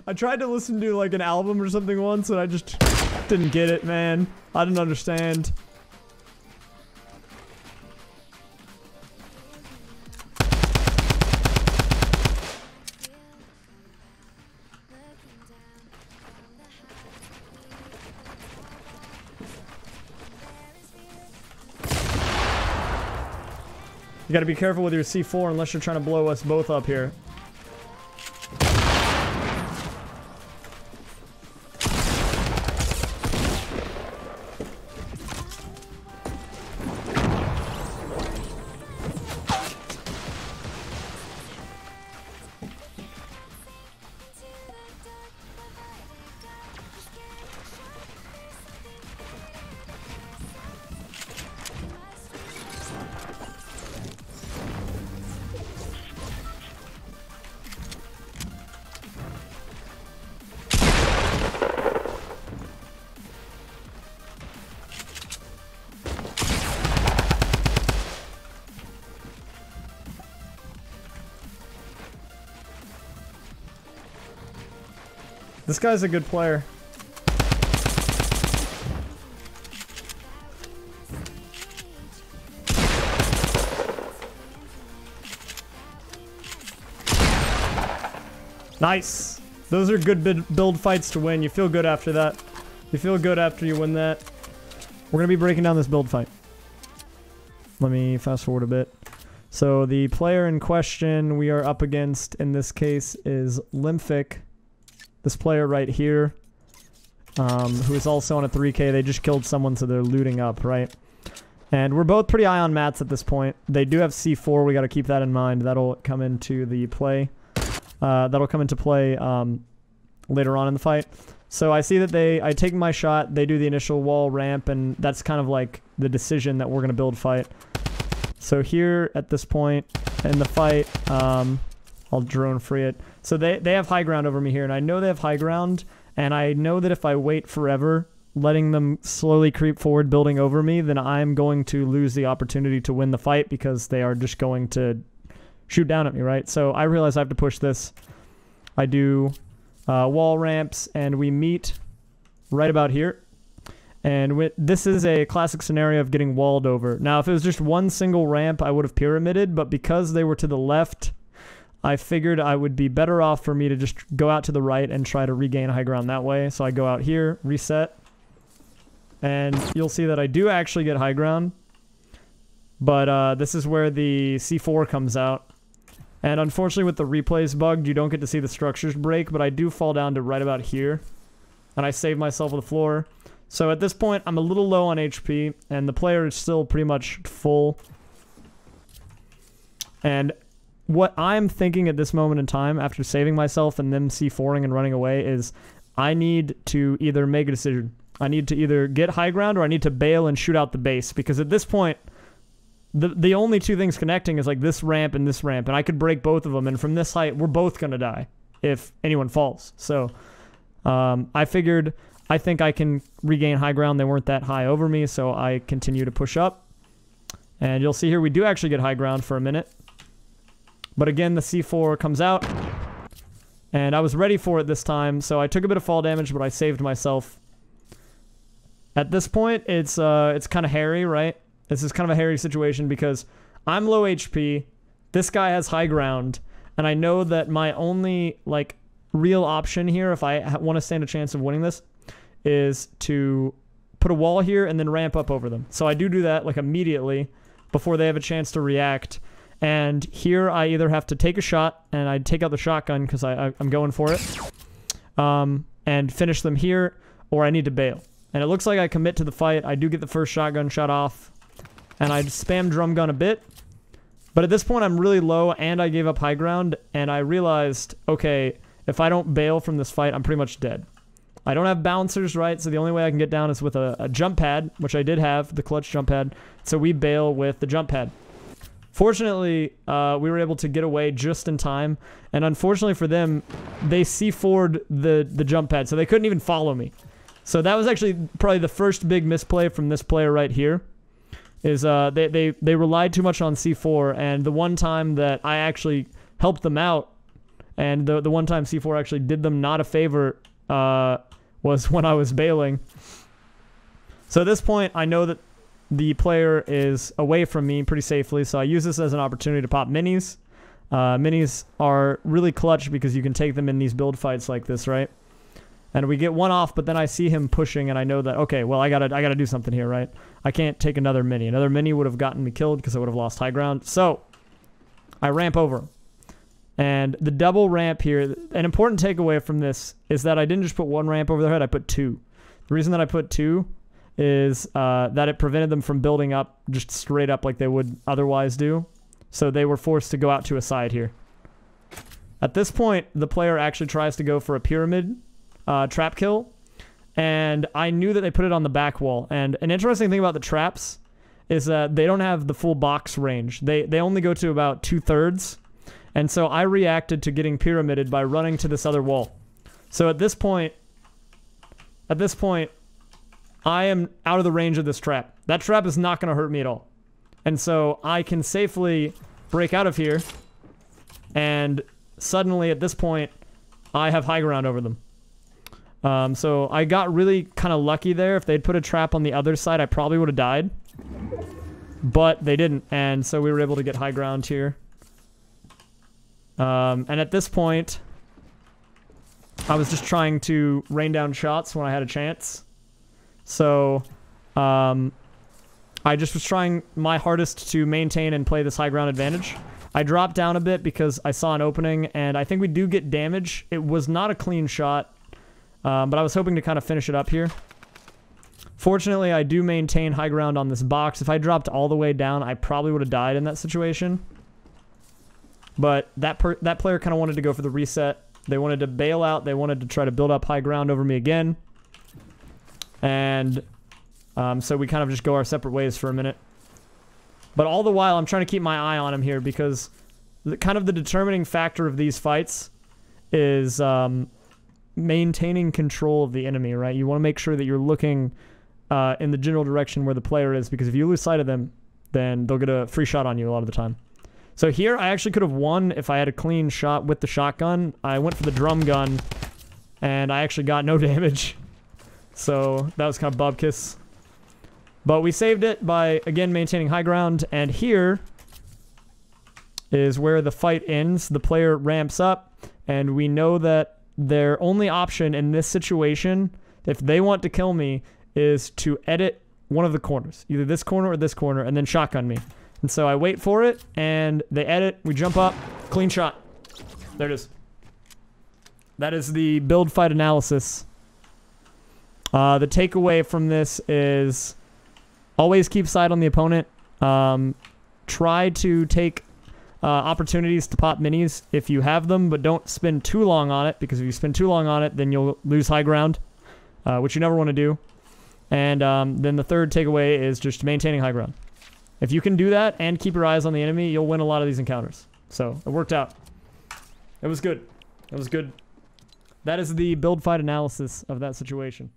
I tried to listen to like an album or something once and I just didn't get it, man. I didn't understand. You gotta be careful with your C4 unless you're trying to blow us both up here. This guy's a good player. Nice. Those are good build fights to win. You feel good after that. You feel good after you win that. We're going to be breaking down this build fight. Let me fast forward a bit. So the player in question we are up against in this case is Lymphic. This player right here, who is also on a 3K. They just killed someone, so they're looting up, right? And we're both pretty high on mats at this point. They do have C4. We got to keep that in mind. That'll come into the play. That'll come into play later on in the fight. So I see that I take my shot. They do the initial wall ramp, and that's kind of like the decision that we're going to build fight. So here at this point in the fight, I'll drone free it. So they have high ground over me here, and I know they have high ground, and I know that if I wait forever, letting them slowly creep forward, building over me, then I'm going to lose the opportunity to win the fight because they are just going to shoot down at me, right? So I realize I have to push this. I do wall ramps, and we meet right about here. And this is a classic scenario of getting walled over. Now, if it was just one single ramp, I would have pyramided, but because they were to the left, I figured I would be better off for me to just go out to the right and try to regain high ground that way. So I go out here, reset, and you'll see that I do actually get high ground. But this is where the C4 comes out. And unfortunately with the replays bugged, you don't get to see the structures break, but I do fall down to right about here. And I save myself on the floor. So at this point, I'm a little low on HP, and the player is still pretty much full. And what I'm thinking at this moment in time, after saving myself and them C4ing and running away, is I need to either make a decision. I need to either get high ground or I need to bail and shoot out the base. Because at this point, the only two things connecting is like this ramp, and I could break both of them. And from this height, we're both going to die if anyone falls. So I figured I think I can regain high ground. They weren't that high over me, so I continue to push up. And you'll see here we do actually get high ground for a minute. But again, the C4 comes out, and I was ready for it this time, so I took a bit of fall damage, but I saved myself. At this point, it's kind of hairy, right? This is kind of a hairy situation because I'm low HP, this guy has high ground, and I know that my only, like, real option here, if I want to stand a chance of winning this, is to put a wall here and then ramp up over them. So I do that, like, immediately before they have a chance to react. And here I either have to take a shot, and I take out the shotgun because I'm going for it, and finish them here, or I need to bail. And it looks like I commit to the fight. I do get the first shotgun shot off, and I spam drum gun a bit. But at this point, I'm really low, and I gave up high ground, and I realized, okay, if I don't bail from this fight, I'm pretty much dead. I don't have bouncers, right? So the only way I can get down is with a jump pad, which I did have, the clutch jump pad. So we bail with the jump pad. Fortunately, we were able to get away just in time, and unfortunately for them, they C4'd the jump pad, so they couldn't even follow me. So that was actually probably the first big misplay from this player right here, is they relied too much on C4, and the one time that I actually helped them out And the one time C4 actually did them not a favor was when I was bailing. So at this point, I know that the player is away from me pretty safely, so I use this as an opportunity to pop minis. Minis are really clutch because you can take them in these build fights like this, right? And we get one off, but then I see him pushing, and I know that, okay, well, I gotta do something here, right? I can't take another mini. Another mini would have gotten me killed because I would have lost high ground. So I ramp over him. And the double ramp here, an important takeaway from this is that I didn't just put one ramp over their head, I put two. The reason that I put two is that it prevented them from building up just straight up like they would otherwise do. So they were forced to go out to a side here. At this point, the player actually tries to go for a pyramid trap kill, and I knew that they put it on the back wall. And an interesting thing about the traps is that they don't have the full box range. They only go to about 2/3, and so I reacted to getting pyramided by running to this other wall. So at this point, I am out of the range of this trap. That trap is not going to hurt me at all. And so I can safely break out of here, and suddenly at this point, I have high ground over them. So I got really kind of lucky there. If they'd put a trap on the other side, I probably would have died. But they didn't, and so we were able to get high ground here. And at this point, I was just trying to rain down shots when I had a chance. So, I just was trying my hardest to maintain and play this high ground advantage. I dropped down a bit because I saw an opening, and I think we do get damage. It was not a clean shot, but I was hoping to kind of finish it up here. Fortunately, I do maintain high ground on this box. If I dropped all the way down, I probably would have died in that situation. But that player kind of wanted to go for the reset. They wanted to bail out. They wanted to try to build up high ground over me again. And so we kind of just go our separate ways for a minute. But all the while, I'm trying to keep my eye on him here because the determining factor of these fights is maintaining control of the enemy, right? You want to make sure that you're looking in the general direction where the player is, because if you lose sight of them, then they'll get a free shot on you a lot of the time. So here, I actually could have won if I had a clean shot with the shotgun. I went for the drum gun, and I actually got no damage. So that was kind of bubkiss. But we saved it by, again, maintaining high ground. And here is where the fight ends. The player ramps up, and we know that their only option in this situation, if they want to kill me, is to edit one of the corners. Either this corner or this corner, and then shotgun me. And so I wait for it, and they edit, we jump up, clean shot. There it is. That is the build fight analysis. The takeaway from this is always keep side on the opponent. Try to take opportunities to pop minis if you have them, but don't spend too long on it, because if you spend too long on it, then you'll lose high ground, which you never want to do. And then the third takeaway is just maintaining high ground. If you can do that and keep your eyes on the enemy, you'll win a lot of these encounters. So it worked out. It was good. It was good. That is the build fight analysis of that situation.